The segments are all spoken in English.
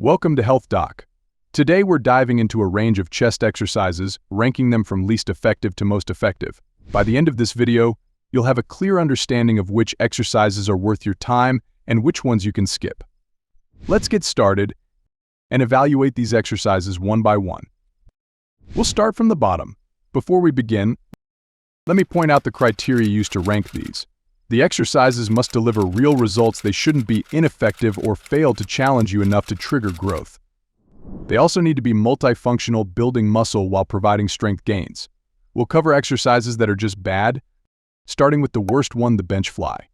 Welcome to Health Doc. Today we're diving into a range of chest exercises, ranking them from least effective to most effective. By the end of this video, you'll have a clear understanding of which exercises are worth your time and which ones you can skip. Let's get started and evaluate these exercises one by one. We'll start from the bottom. Before we begin, let me point out the criteria used to rank these. The exercises must deliver real results. They shouldn't be ineffective or fail to challenge you enough to trigger growth. They also need to be multifunctional, building muscle while providing strength gains. We'll cover exercises that are just bad, starting with the worst one, the bench fly.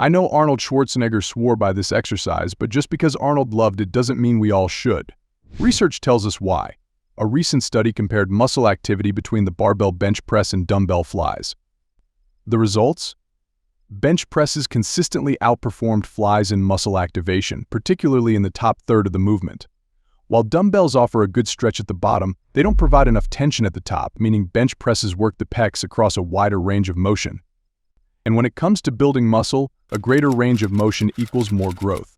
I know Arnold Schwarzenegger swore by this exercise, but just because Arnold loved it doesn't mean we all should. Research tells us why. A recent study compared muscle activity between the barbell bench press and dumbbell flies. The results? Bench presses consistently outperformed flies in muscle activation, particularly in the top third of the movement. While dumbbells offer a good stretch at the bottom, they don't provide enough tension at the top, meaning bench presses work the pecs across a wider range of motion. And when it comes to building muscle, a greater range of motion equals more growth.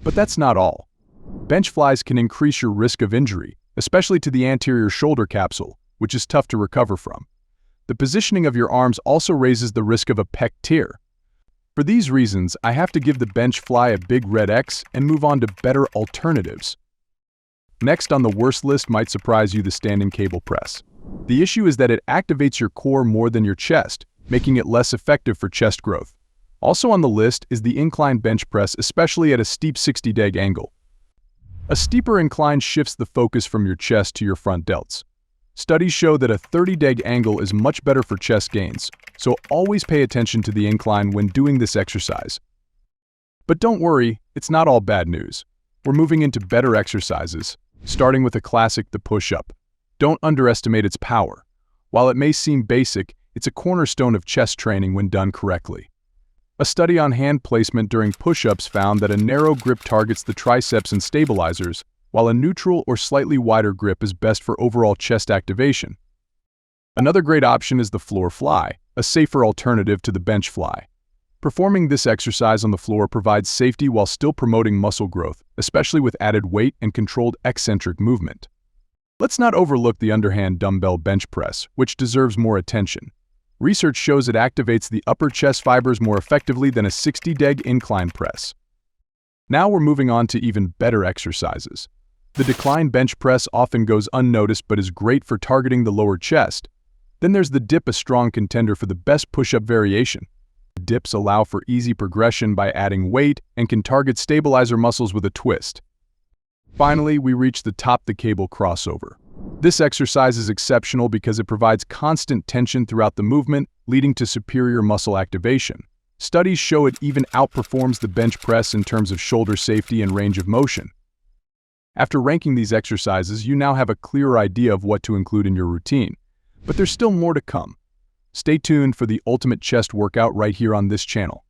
But that's not all. Bench flies can increase your risk of injury, especially to the anterior shoulder capsule, which is tough to recover from. The positioning of your arms also raises the risk of a pec tear. For these reasons, I have to give the bench fly a big red X and move on to better alternatives. Next on the worst list might surprise you, the standing cable press. The issue is that it activates your core more than your chest, making it less effective for chest growth. Also on the list is the incline bench press, especially at a steep 60-degree angle. A steeper incline shifts the focus from your chest to your front delts. Studies show that a 30-degree angle is much better for chest gains, so always pay attention to the incline when doing this exercise. But don't worry, it's not all bad news. We're moving into better exercises, starting with a classic, the push-up. Don't underestimate its power. While it may seem basic, it's a cornerstone of chest training when done correctly. A study on hand placement during push-ups found that a narrow grip targets the triceps and stabilizers, while a neutral or slightly wider grip is best for overall chest activation. Another great option is the floor fly, a safer alternative to the bench fly. Performing this exercise on the floor provides safety while still promoting muscle growth, especially with added weight and controlled eccentric movement. Let's not overlook the underhand dumbbell bench press, which deserves more attention. Research shows it activates the upper chest fibers more effectively than a 60-degree incline press. Now we're moving on to even better exercises. The decline bench press often goes unnoticed but is great for targeting the lower chest. Then there's the dip, a strong contender for the best push-up variation. Dips allow for easy progression by adding weight and can target stabilizer muscles with a twist. Finally, we reach the top, the cable crossover. This exercise is exceptional because it provides constant tension throughout the movement, leading to superior muscle activation. Studies show it even outperforms the bench press in terms of shoulder safety and range of motion. After ranking these exercises, you now have a clearer idea of what to include in your routine. But there's still more to come. Stay tuned for the ultimate chest workout right here on this channel.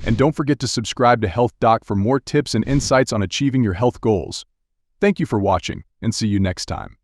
And don't forget to subscribe to Health Doc for more tips and insights on achieving your health goals. Thank you for watching, and see you next time.